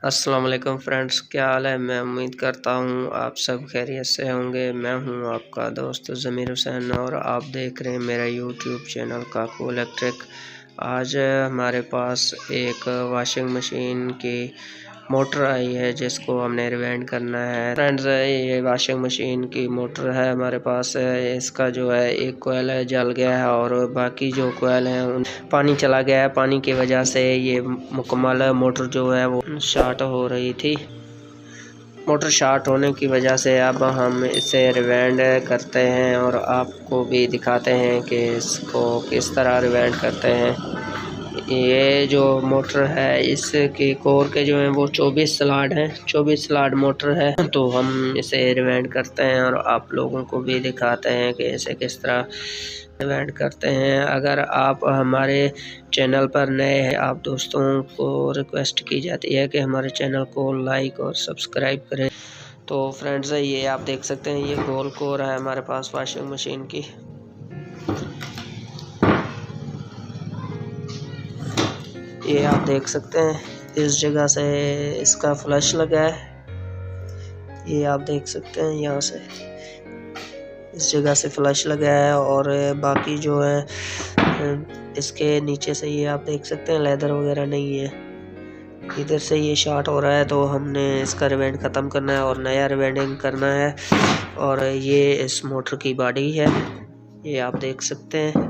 अस्सलाम वालेकुम फ्रेंड्स, क्या हाल है। मैं उम्मीद करता हूँ आप सब खैरियत से होंगे। मैं हूँ आपका दोस्त ज़मीर हुसैन और आप देख रहे हैं मेरा यूट्यूब चैनल काकू इलेक्ट्रिक। आज हमारे पास एक वॉशिंग मशीन की मोटर आई है जिसको हमने रिवाइंड करना है। फ्रेंड्स, ये वॉशिंग मशीन की मोटर है हमारे पास। इसका जो है एक कोयल है जल गया है और बाकी जो कोयल हैं उन पानी चला गया है। पानी की वजह से ये मुकम्मल मोटर जो है वो शॉर्ट हो रही थी। मोटर शॉर्ट होने की वजह से अब हम इसे रिवाइंड करते हैं और आपको भी दिखाते हैं कि इसको किस तरह रिवाइंड करते हैं। ये जो मोटर है इसके कोर के जो हैं वो 24 स्लॉट हैं, 24 स्लॉट मोटर है। तो हम इसे रिवाइंड करते हैं और आप लोगों को भी दिखाते हैं कि इसे किस तरह रिवाइंड करते हैं। अगर आप हमारे चैनल पर नए हैं, आप दोस्तों को रिक्वेस्ट की जाती है कि हमारे चैनल को लाइक और सब्सक्राइब करें। तो फ्रेंड्स, ये आप देख सकते हैं, ये गोल कोर है हमारे पास वॉशिंग मशीन की। ये आप देख सकते हैं, इस जगह से इसका फ्लश लगा है। ये आप देख सकते हैं, यहाँ से इस जगह से फ्लश लगा है और बाकी जो है इसके नीचे से ये आप देख सकते हैं लेदर वगैरह नहीं है। इधर से ये शॉर्ट हो रहा है तो हमने इसका रिवाइंड ख़त्म करना है और नया रिवाइंडिंग करना है। और ये इस मोटर की बॉडी है, ये आप देख सकते हैं।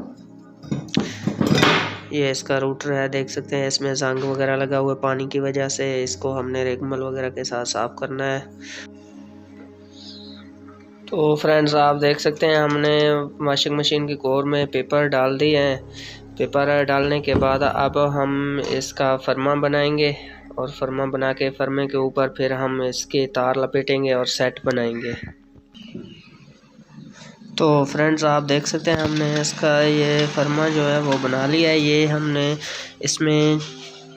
ये इसका रूटर है, देख सकते हैं इसमें जंग वगैरह लगा हुआ है पानी की वजह से। इसको हमने रेगमल वगैरह के साथ साफ करना है। तो फ्रेंड्स, आप देख सकते हैं हमने वॉशिंग मशीन की कोर में पेपर डाल दिए हैं। पेपर डालने के बाद अब हम इसका फर्मा बनाएंगे और फर्मा बना के फर्मे के ऊपर फिर हम इसके तार लपेटेंगे और सेट बनाएंगे। तो फ्रेंड्स, आप देख सकते हैं हमने इसका ये फर्मा जो है वो बना लिया है। ये हमने इसमें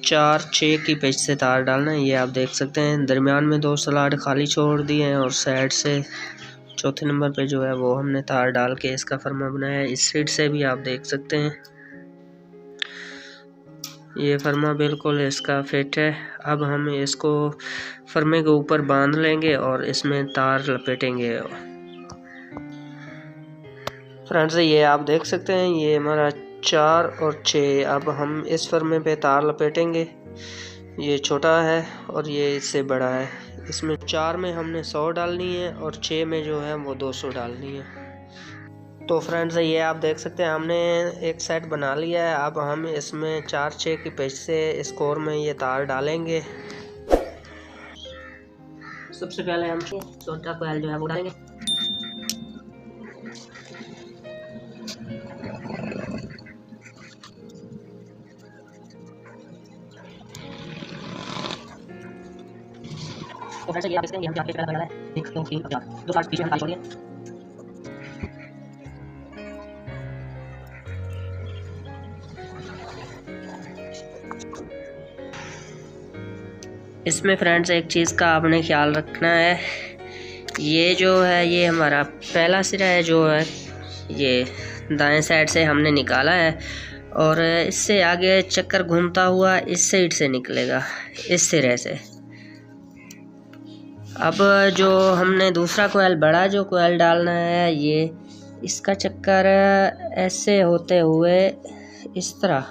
4-6 की पेच से तार डालना है। ये आप देख सकते हैं दरमियान में 2 स्लॉट खाली छोड़ दिए हैं और साइड से चौथे नंबर पे जो है वो हमने तार डाल के इसका फर्मा बनाया है। इस साइड से भी आप देख सकते हैं ये फर्मा बिल्कुल इसका फिट है। अब हम इसको फर्मे के ऊपर बांध लेंगे और इसमें तार लपेटेंगे। फ्रेंड्स, ये आप देख सकते हैं, ये हमारा 4 और 6। अब हम इस फर्मे पे तार लपेटेंगे। ये छोटा है और ये इससे बड़ा है। इसमें 4 में हमने 100 डालनी है और 6 में जो है वो 200 डालनी है। तो फ्रेंड्स, ये आप देख सकते हैं हमने एक सेट बना लिया है। अब हम इसमें 4-6 की पेच से इस कोर में ये तार डालेंगे। सबसे पहले हम छोटा कोयल जो है वो डालेंगे। तो फ्रेंड्स, ये आप इसके हम 4 पेच पहले डाला है, 1 2 3 और 4, 2 स्लॉट बीच में खाली छोड़िए। इसमें फ्रेंड्स एक चीज़ का आपने ख्याल रखना है, ये जो है ये हमारा पहला सिरा है जो है ये दाएं साइड से हमने निकाला है और इससे आगे चक्कर घूमता हुआ इस साइड से निकलेगा, इस सिरे से। अब जो हमने दूसरा कोयल, बड़ा जो कोयल डालना है, ये इसका चक्कर ऐसे होते हुए इस तरह,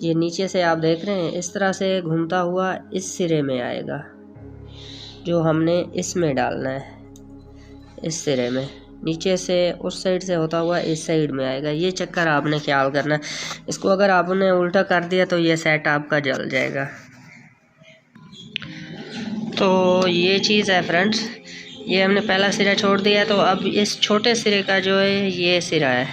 ये नीचे से आप देख रहे हैं इस तरह से घूमता हुआ इस सिरे में आएगा जो हमने इसमें डालना है। इस सिरे में नीचे से उस साइड से होता हुआ इस साइड में आएगा। ये चक्कर आपने ख्याल करना है। इसको अगर आपने उल्टा कर दिया तो ये सेट आपका जल जाएगा। तो ये चीज़ है फ्रेंड्स, ये हमने पहला सिरा छोड़ दिया। तो अब इस छोटे सिरे का जो है ये सिरा है,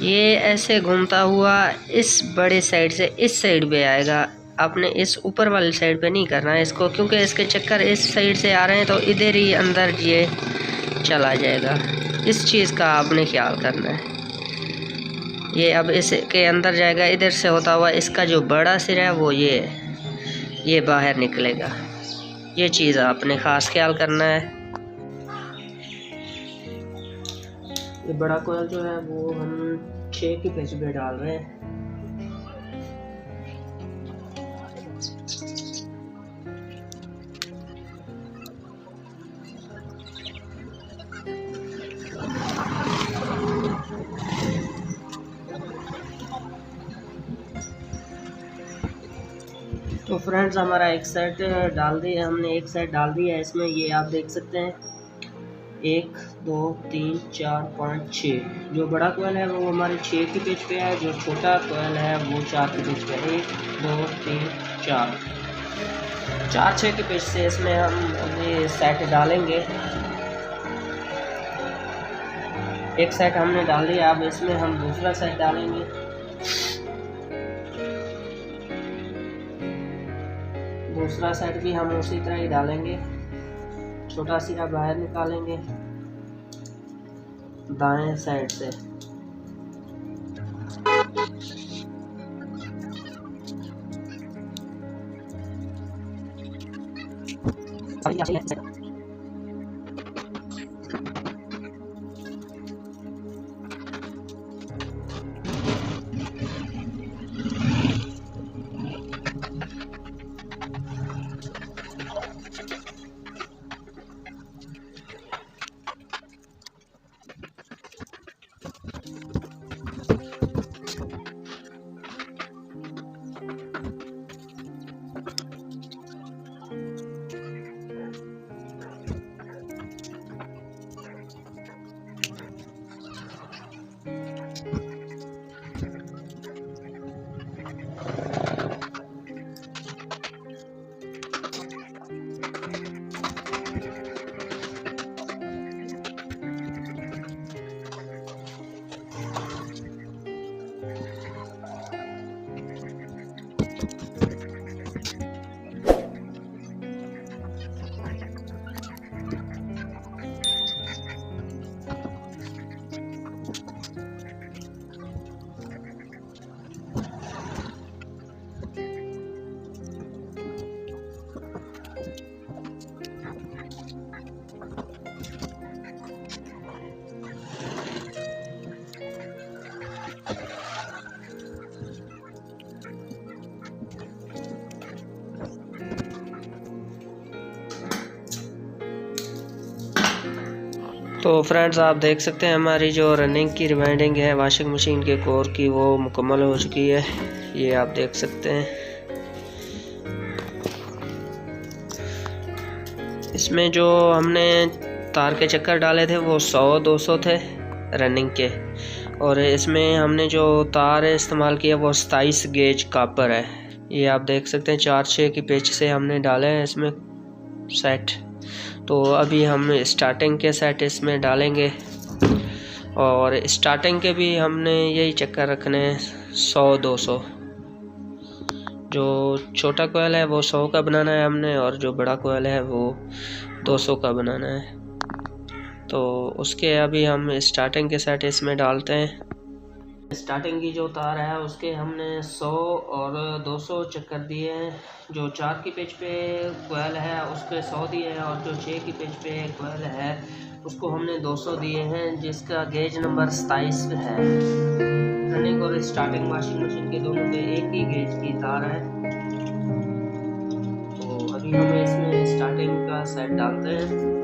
ये ऐसे घूमता हुआ इस बड़े साइड से इस साइड पे आएगा। आपने इस ऊपर वाली साइड पे नहीं करना है इसको, क्योंकि इसके चक्कर इस साइड से आ रहे हैं तो इधर ही अंदर ये चला जाएगा। इस चीज़ का आपने ख्याल करना है। ये अब इसके अंदर जाएगा, इधर से होता हुआ इसका जो बड़ा सिरा है वो ये बाहर निकलेगा। ये चीज़ आपने ख़ास ख्याल करना है। ये बड़ा कोयल जो है वो हम 6 की पेच पे डाल रहे हैं। तो फ्रेंड्स हमारा एक सेट डाल दिया, हमने एक सेट डाल दिया है इसमें। ये आप देख सकते हैं 1 2 3 4 5 6। जो बड़ा कोयल है वो हमारे 6 की पिच पे है, जो छोटा कोयल है वो 4 की पिच पे है। 1 2 3 4 4 6 की पिच से इसमें हम अभी सेट डालेंगे। एक सेट हमने डाल दिया, अब इसमें हम दूसरा सेट डालेंगे। दूसरा सेट भी हम उसी तरह ही डालेंगे। छोटा सिरा बाहर निकालेंगे दाएं साइड से। तो फ्रेंड्स आप देख सकते हैं हमारी जो रनिंग की रिवाइंडिंग है वॉशिंग मशीन के कोर की वो मुकम्मल हो चुकी है। ये आप देख सकते हैं। इसमें जो हमने तार के चक्कर डाले थे वो 100-200 थे रनिंग के, और इसमें हमने जो तार इस्तेमाल किया वो 27 गेज कापर है। ये आप देख सकते हैं 4-6 की पिच से हमने डाले हैं इसमें सेट। तो अभी हम स्टार्टिंग के सेट इसमें डालेंगे, और स्टार्टिंग के भी हमने यही चक्कर रखने हैं 100-200। जो छोटा कोयल है वो 100 का बनाना है हमने, और जो बड़ा कोयल है वो 200 का बनाना है। तो उसके अभी हम स्टार्टिंग के सेट इसमें डालते हैं। स्टार्टिंग की जो तार है उसके हमने 100 और 200 चक्कर दिए हैं। जो 4 की पिच पे कोयल है उसके 100 दिए हैं, और जो 6 की पिच पे कोयल है उसको हमने 200 दिए हैं, जिसका गेज नंबर 27 है। रनिंग और स्टार्टिंग वॉशिंग मशीन के दोनों पे एक ही गेज की तार है। तो अभी हम इसमें स्टार्टिंग का सेट डालते हैं।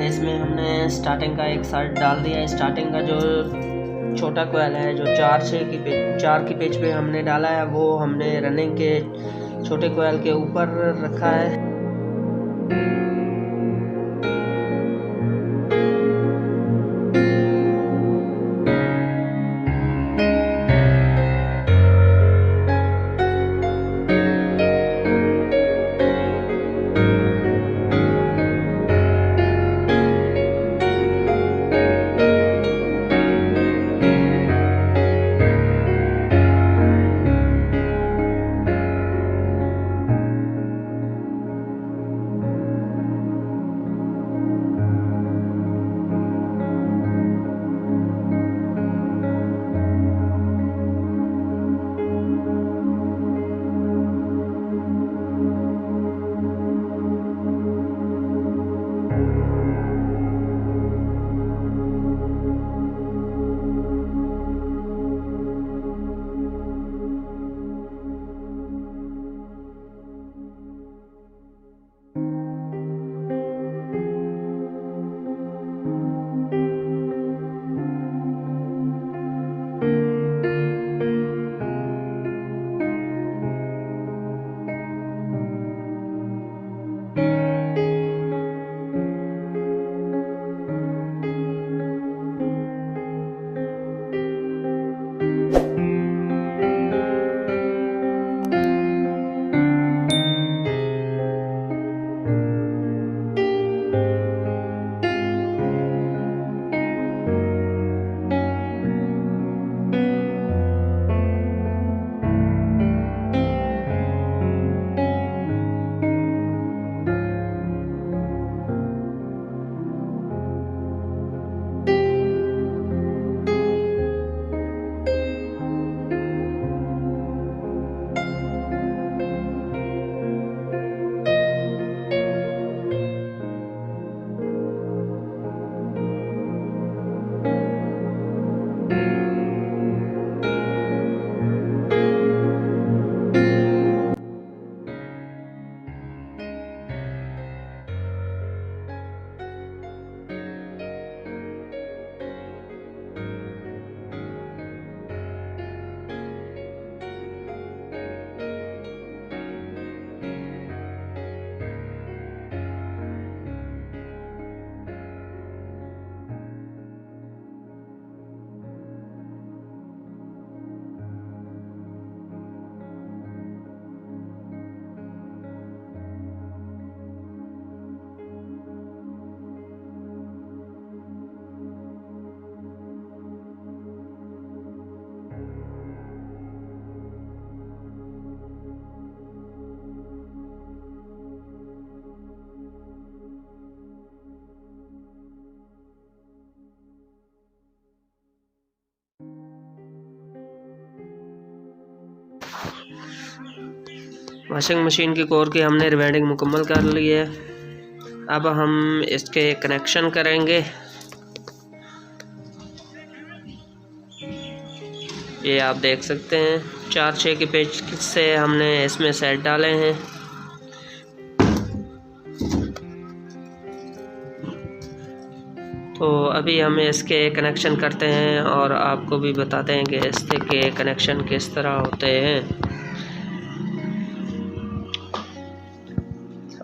इसमें हमने स्टार्टिंग का एक सेट डाल दिया है। स्टार्टिंग का जो छोटा कोयल है जो 4 की पिच पे हमने डाला है वो हमने रनिंग के छोटे कोयल के ऊपर रखा है। वॉशिंग मशीन की कोर की हमने रिवेंडिंग मुकम्मल कर ली है। अब हम इसके कनेक्शन करेंगे। ये आप देख सकते हैं 4-6 के पेच से हमने इसमें सेट डाले हैं। तो अभी हम इसके कनेक्शन करते हैं और आपको भी बताते हैं कि इसके कनेक्शन किस तरह होते हैं।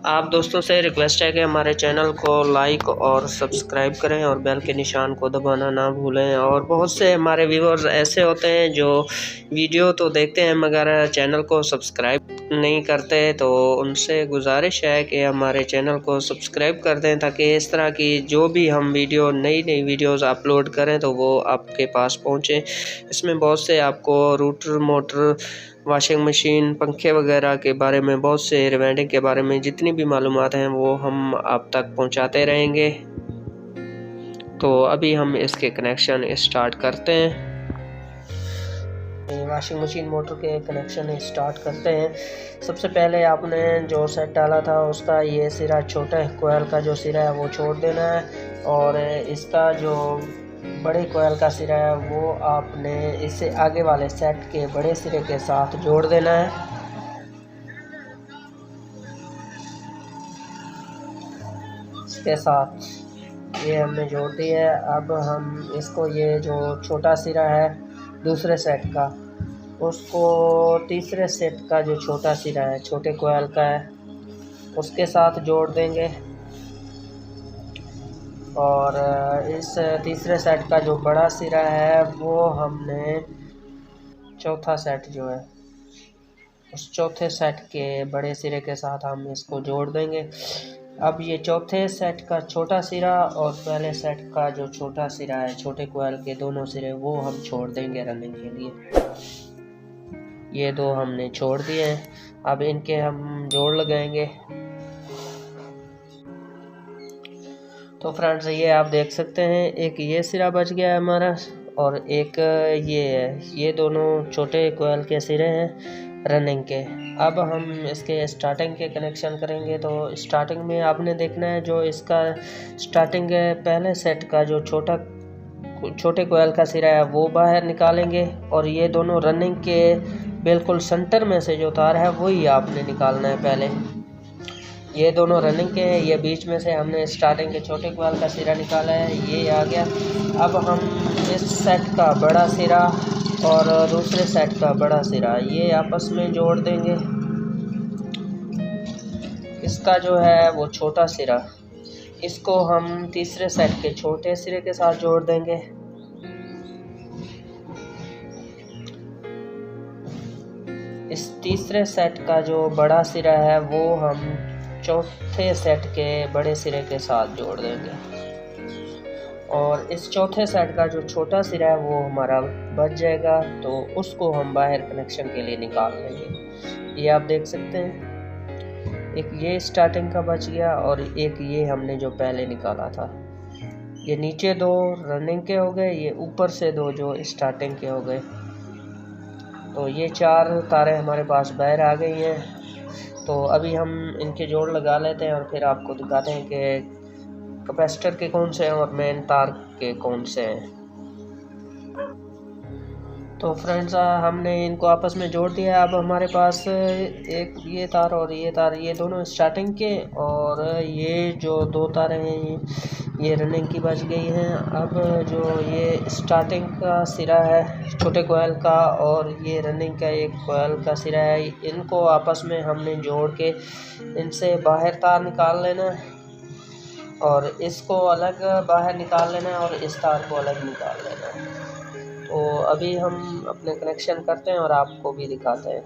आप दोस्तों से रिक्वेस्ट है कि हमारे चैनल को लाइक और सब्सक्राइब करें और बेल के निशान को दबाना ना भूलें। और बहुत से हमारे व्यूअर्स ऐसे होते हैं जो वीडियो तो देखते हैं मगर चैनल को सब्सक्राइब नहीं करते, तो उनसे गुजारिश है कि हमारे चैनल को सब्सक्राइब कर दें ताकि इस तरह की जो भी हम नई वीडियोज़ अपलोड करें तो वो आपके पास पहुँचें। इसमें बहुत से आपको रूटर, मोटर, वॉशिंग मशीन, पंखे वगैरह के बारे में, बहुत से रिवेंडिंग के बारे में जितनी भी मालूमात हैं वो हम आप तक पहुंचाते रहेंगे। तो अभी हम इसके कनेक्शन स्टार्ट करते हैं। वॉशिंग मशीन मोटर के कनेक्शन स्टार्ट करते हैं। सबसे पहले आपने जो सेट डाला था उसका ये सिरा, छोटा कोयल का जो सिरा है वो छोड़ देना है और इसका जो बड़े कोयल का सिरा है वो आपने इससे आगे वाले सेट के बड़े सिरे के साथ जोड़ देना है। इसके साथ ये हमने जोड़ दिया है। अब हम इसको, ये जो छोटा सिरा है दूसरे सेट का, उसको तीसरे सेट का जो छोटा सिरा है, छोटे कोयल का है, उसके साथ जोड़ देंगे। और इस तीसरे सेट का जो बड़ा सिरा है वो हमने चौथा सेट जो है उस चौथे सेट के बड़े सिरे के साथ हम इसको जोड़ देंगे। अब ये चौथे सेट का छोटा सिरा और पहले सेट का जो छोटा सिरा है, छोटे कोयल के दोनों सिरे, वो हम छोड़ देंगे रनिंग के लिए। ये दो हमने छोड़ दिए हैं। अब इनके हम जोड़ लगाएंगे। तो फ्रेंड्स ये आप देख सकते हैं, एक ये सिरा बच गया है हमारा और एक ये है। ये दोनों छोटे कोयल के सिरे हैं रनिंग के। अब हम इसके स्टार्टिंग के कनेक्शन करेंगे। तो स्टार्टिंग में आपने देखना है जो इसका स्टार्टिंग पहले सेट का जो छोटे कोयल का सिरा है वो बाहर निकालेंगे और ये दोनों रनिंग के बिल्कुल सेंटर में से जो तार है वही आपने निकालना है। पहले ये दोनों रनिंग के हैं, ये बीच में से हमने स्टार्टिंग के छोटे कोयल का सिरा निकाला है, ये आ गया। अब हम इस सेट का बड़ा सिरा और दूसरे सेट का बड़ा सिरा ये आपस में जोड़ देंगे। इसका जो है वो छोटा सिरा, इसको हम तीसरे सेट के छोटे सिरे के साथ जोड़ देंगे। इस तीसरे सेट का जो बड़ा सिरा है वो हम चौथे सेट के बड़े सिरे के साथ जोड़ देंगे और इस चौथे सेट का जो छोटा सिरा है वो हमारा बच जाएगा, तो उसको हम बाहर कनेक्शन के लिए निकाल लेंगे। ये आप देख सकते हैं, एक ये स्टार्टिंग का बच गया और एक ये हमने जो पहले निकाला था। ये नीचे दो रनिंग के हो गए, ये ऊपर से दो जो स्टार्टिंग के हो गए। तो ये 4 तारें हमारे पास बाहर आ गई हैं। तो अभी हम इनके जोड़ लगा लेते हैं और फिर आपको दिखाते हैं कि कैपेसिटर के कौन से हैं और मेन तार के कौन से हैं। तो फ्रेंड्स हमने इनको आपस में जोड़ दिया। अब हमारे पास एक ये तार और ये तार, ये दोनों स्टार्टिंग के और ये जो 2 तारें हैं ये रनिंग की बच गई हैं। अब जो ये स्टार्टिंग का सिरा है छोटे कोयल का और ये रनिंग का एक कोयल का सिरा है, इनको आपस में हमने जोड़ के इनसे बाहर तार निकाल लेना है और इसको अलग बाहर निकाल लेना है और इस तार को अलग निकाल लेना है। तो अभी हम अपने कनेक्शन करते हैं और आपको भी दिखाते हैं।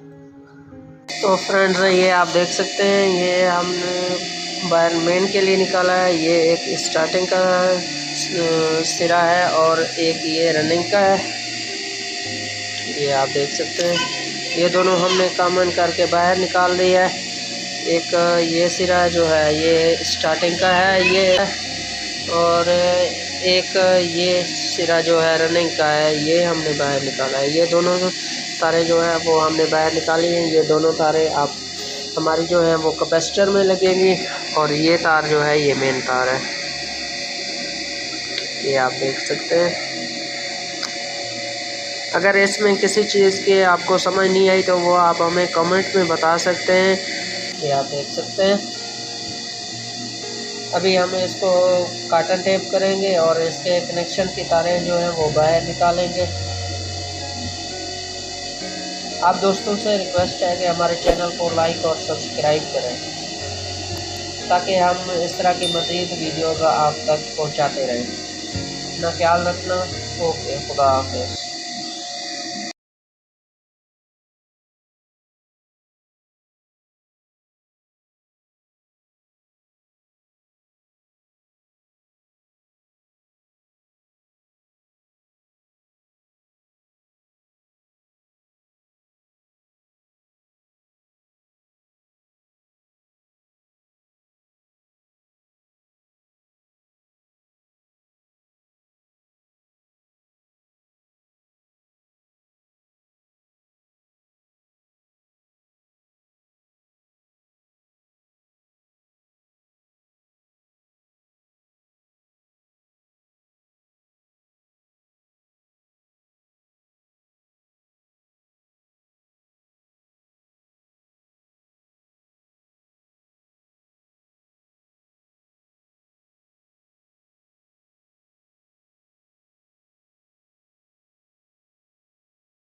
तो फ्रेंड्स ये आप देख सकते हैं, ये हमने बाहर मेन के लिए निकाला है। ये एक स्टार्टिंग का सिरा है और एक ये रनिंग का है। ये आप देख सकते हैं, ये दोनों हमने कॉमन करके बाहर निकाल दिया है। एक ये सिरा जो है ये स्टार्टिंग का है ये, और एक ये सिरा जो है रनिंग का है, ये हमने बाहर निकाला है। ये दोनों तारे जो है वो हमने बाहर निकाली हैं। ये दोनों तारे आप हमारी जो है वो कैपेसिटर में लगेंगी और ये तार जो है ये मेन तार है, ये आप देख सकते हैं। अगर इसमें किसी चीज़ की आपको समझ नहीं आई तो वो आप हमें कमेंट में बता सकते हैं, ये आप देख सकते हैं। अभी हम इसको कॉटन टेप करेंगे और इसके कनेक्शन की तारें जो हैं वो बाहर निकालेंगे। आप दोस्तों से रिक्वेस्ट है कि हमारे चैनल को लाइक और सब्सक्राइब करें ताकि हम इस तरह की मज़ीद वीडियोज़ आप तक पहुंचाते रहें। अपना ख्याल रखना। ओके, खुदा हाफिज़।